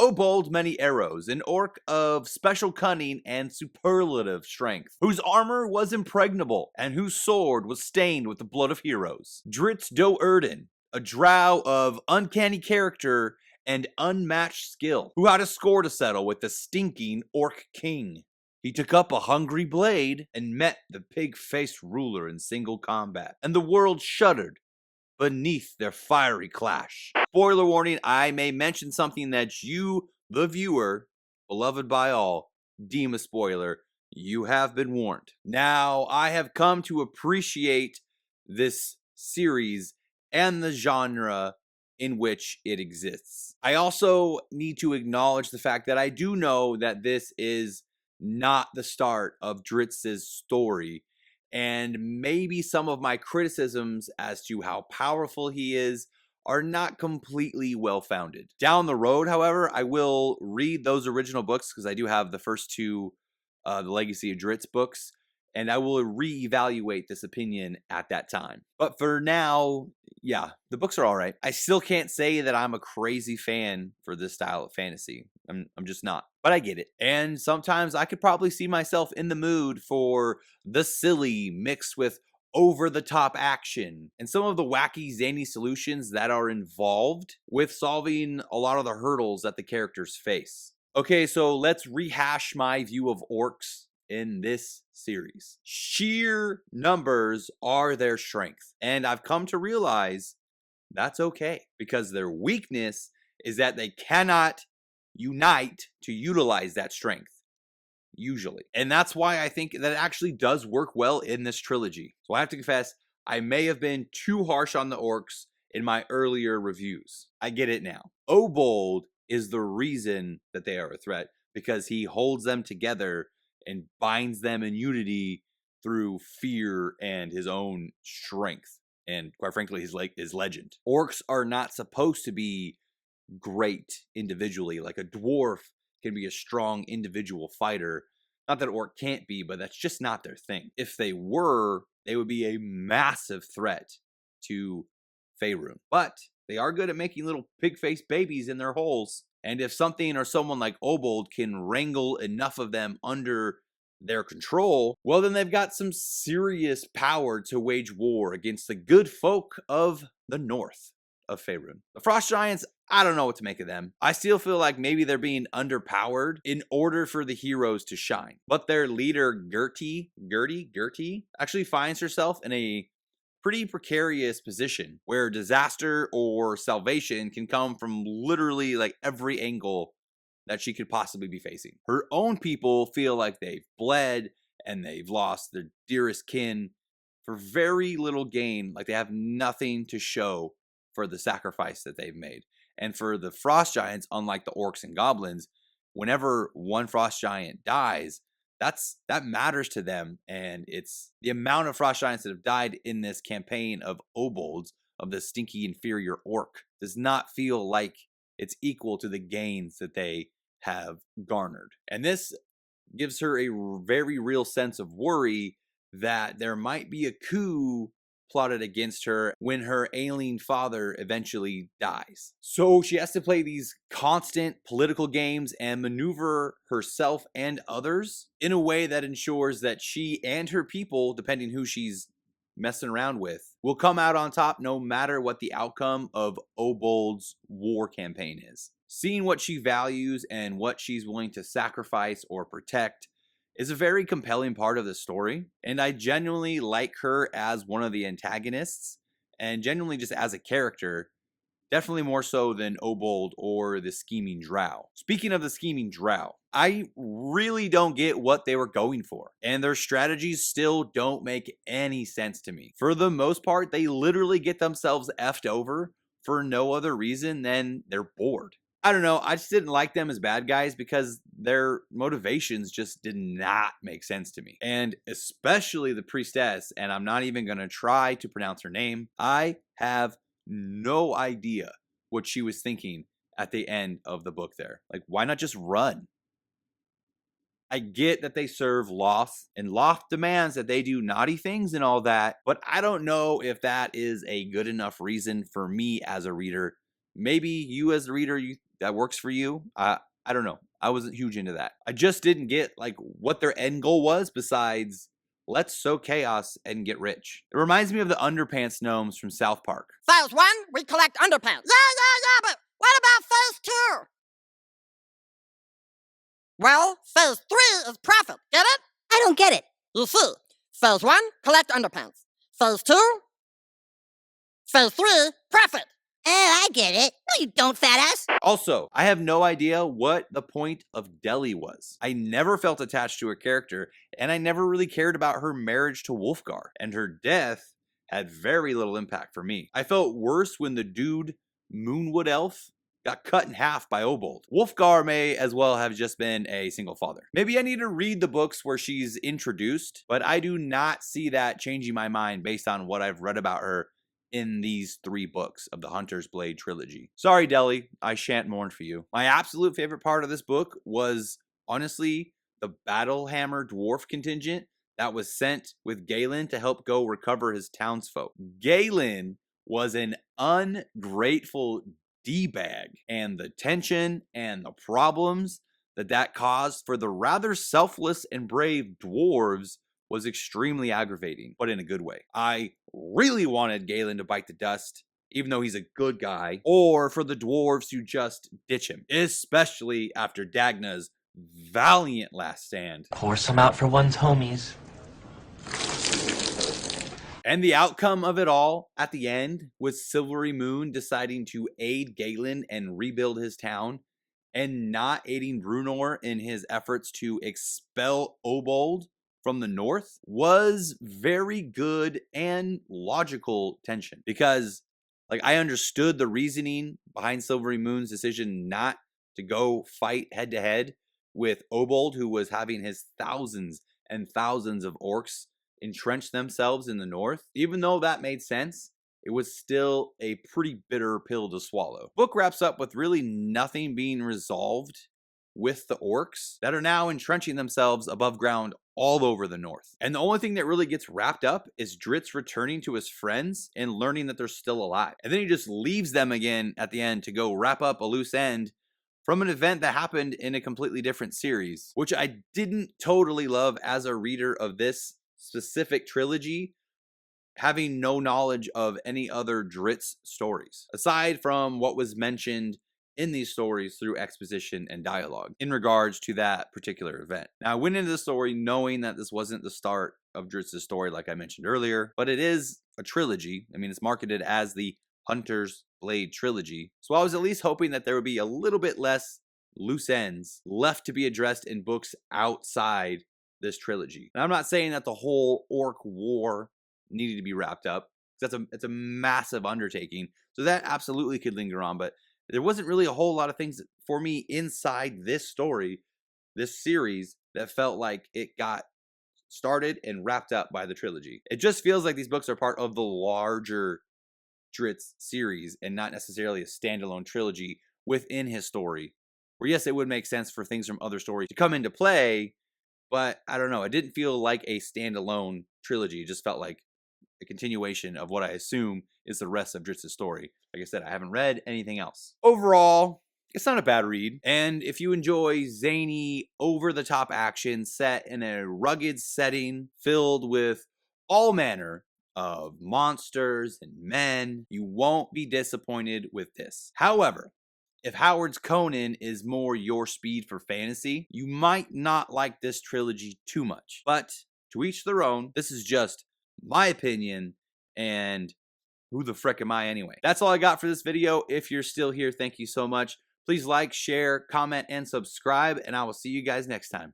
Obold Many Arrows, an orc of special cunning and superlative strength, whose armor was impregnable and whose sword was stained with the blood of heroes. Dritz Do Erden, a drow of uncanny character and unmatched skill, who had a score to settle with the stinking orc king. He took up a hungry blade and met the pig-faced ruler in single combat, and the world shuddered beneath their fiery clash. Spoiler warning, I may mention something that you, the viewer, beloved by all, deem a spoiler. You have been warned. Now, I have come to appreciate this series and the genre in which it exists. I also need to acknowledge the fact that I do know that this is not the start of Dritz's story, and maybe some of my criticisms as to how powerful he is are not completely well-founded. Down the road, however, I will read those original books because I do have the first two, the Legacy of Dritz books, and I will reevaluate this opinion at that time. But for now, yeah, the books are all right. I still can't say that I'm a crazy fan for this style of fantasy. I'm just not. But I get it. And sometimes I could probably see myself in the mood for the silly mixed with over-the-top action and some of the wacky, zany solutions that are involved with solving a lot of the hurdles that the characters face. Okay, so let's rehash my view of orcs in this series. Sheer numbers are their strength, and I've come to realize that's okay, because their weakness is that they cannot unite to utilize that strength, usually. And that's why I think that it actually does work well in this trilogy. So I have to confess, I may have been too harsh on the orcs in my earlier reviews. I get it now. Obold is the reason that they are a threat, because he holds them together and binds them in unity through fear and his own strength, and quite frankly his legend. Orcs are not supposed to be great individually. Like a dwarf can be a strong individual fighter. Not that orc can't be, but that's just not their thing. If they were, they would be a massive threat to Faerun. But they are good at making little pig-faced babies in their holes. And if something or someone like Obold can wrangle enough of them under their control, well, then they've got some serious power to wage war against the good folk of the north of Faerun. The Frost Giants, I don't know what to make of them. I still feel like maybe they're being underpowered in order for the heroes to shine. But their leader, Gertie, actually finds herself in a pretty precarious position where disaster or salvation can come from literally like every angle that she could possibly be facing. Her own people feel like they've bled and they've lost their dearest kin for very little gain, like they have nothing to show for the sacrifice that they've made. And for the Frost Giants, unlike the orcs and goblins, whenever one Frost Giant dies, that matters to them, and it's the amount of Frost Giants that have died in this campaign of Obolds, of the stinky inferior orc, does not feel like it's equal to the gains that they have garnered. And this gives her a very real sense of worry that there might be a coup plotted against her when her ailing father eventually dies. So she has to play these constant political games and maneuver herself and others in a way that ensures that she and her people, depending who she's messing around with, will come out on top no matter what the outcome of Obold's war campaign is. Seeing what she values and what she's willing to sacrifice or protect is a very compelling part of the story, and I genuinely like her as one of the antagonists, and genuinely just as a character, definitely more so than Obold or the scheming drow. Speaking of the scheming drow, I really don't get what they were going for, and their strategies still don't make any sense to me. For the most part, they literally get themselves effed over for no other reason than they're bored. I don't know, I just didn't like them as bad guys because their motivations just did not make sense to me. And especially the priestess, and I'm not even going to try to pronounce her name. I have no idea what she was thinking at the end of the book there. Like, why not just run? I get that they serve Loth, and Loth demands that they do naughty things and all that, but I don't know if that is a good enough reason for me as a reader maybe you as the reader, that works for you. I don't know. I wasn't huge into that. I just didn't get like what their end goal was besides let's sow chaos and get rich. It reminds me of the underpants gnomes from South Park. Phase 1, we collect underpants. Yeah, but what about phase 2? Well, phase 3 is profit. Get it? I don't get it. You see, phase 1, collect underpants. Phase 2, phase 3, profit. I get it. No, you don't, fat ass. Also, I have no idea what the point of Deli was. I never felt attached to her character, and I never really cared about her marriage to Wolfgar, and her death had very little impact for me. I felt worse when the dude, Moonwood Elf, got cut in half by Obold. Wolfgar may as well have just been a single father. Maybe I need to read the books where she's introduced, but I do not see that changing my mind based on what I've read about her in these 3 books of the Hunter's Blade trilogy. Sorry, Deli, I shan't mourn for you. My absolute favorite part of this book was, honestly, the Battlehammer dwarf contingent that was sent with Galen to help go recover his townsfolk. Galen was an ungrateful D-bag, and the tension and the problems that caused for the rather selfless and brave dwarves was extremely aggravating, but in a good way. I really wanted Galen to bite the dust, even though he's a good guy, or for the dwarves to just ditch him, especially after Dagna's valiant last stand. Pour some out for one's homies. And the outcome of it all at the end was Silvery Moon deciding to aid Galen and rebuild his town, and not aiding Brunor in his efforts to expel Obold from the north was very good and logical tension, because like I understood the reasoning behind Silvery Moon's decision not to go fight head to head with Obold, who was having his thousands and thousands of orcs entrench themselves in the north. Even though that made sense, it was still a pretty bitter pill to swallow. Book wraps up with really nothing being resolved with the orcs that are now entrenching themselves above ground all over the north. And the only thing that really gets wrapped up is Dritz returning to his friends and learning that they're still alive. And then he just leaves them again at the end to go wrap up a loose end from an event that happened in a completely different series, which I didn't totally love as a reader of this specific trilogy, having no knowledge of any other Dritz stories, aside from what was mentioned in these stories through exposition and dialogue in regards to that particular event. Now, I went into the story knowing that this wasn't the start of Dritz's story, like I mentioned earlier, but it is a trilogy. I mean, it's marketed as the Hunter's Blade trilogy. So I was at least hoping that there would be a little bit less loose ends left to be addressed in books outside this trilogy. And I'm not saying that the whole orc war needed to be wrapped up. It's a massive undertaking. So that absolutely could linger on, but there wasn't really a whole lot of things for me inside this story, this series, that felt like it got started and wrapped up by the trilogy. It just feels like these books are part of the larger Dritz series and not necessarily a standalone trilogy within his story. Where yes, it would make sense for things from other stories to come into play, but I don't know, it didn't feel like a standalone trilogy. It just felt like a continuation of what I assume is the rest of Dritz's story. Like I said, I haven't read anything else. Overall, it's not a bad read. And if you enjoy zany, over-the-top action set in a rugged setting filled with all manner of monsters and men, you won't be disappointed with this. However, if Howard's Conan is more your speed for fantasy, you might not like this trilogy too much. But to each their own. This is just my opinion, and who the frick am I anyway? That's all I got for this video. If you're still here, thank you so much. Please like, share, comment, and subscribe, and I will see you guys next time.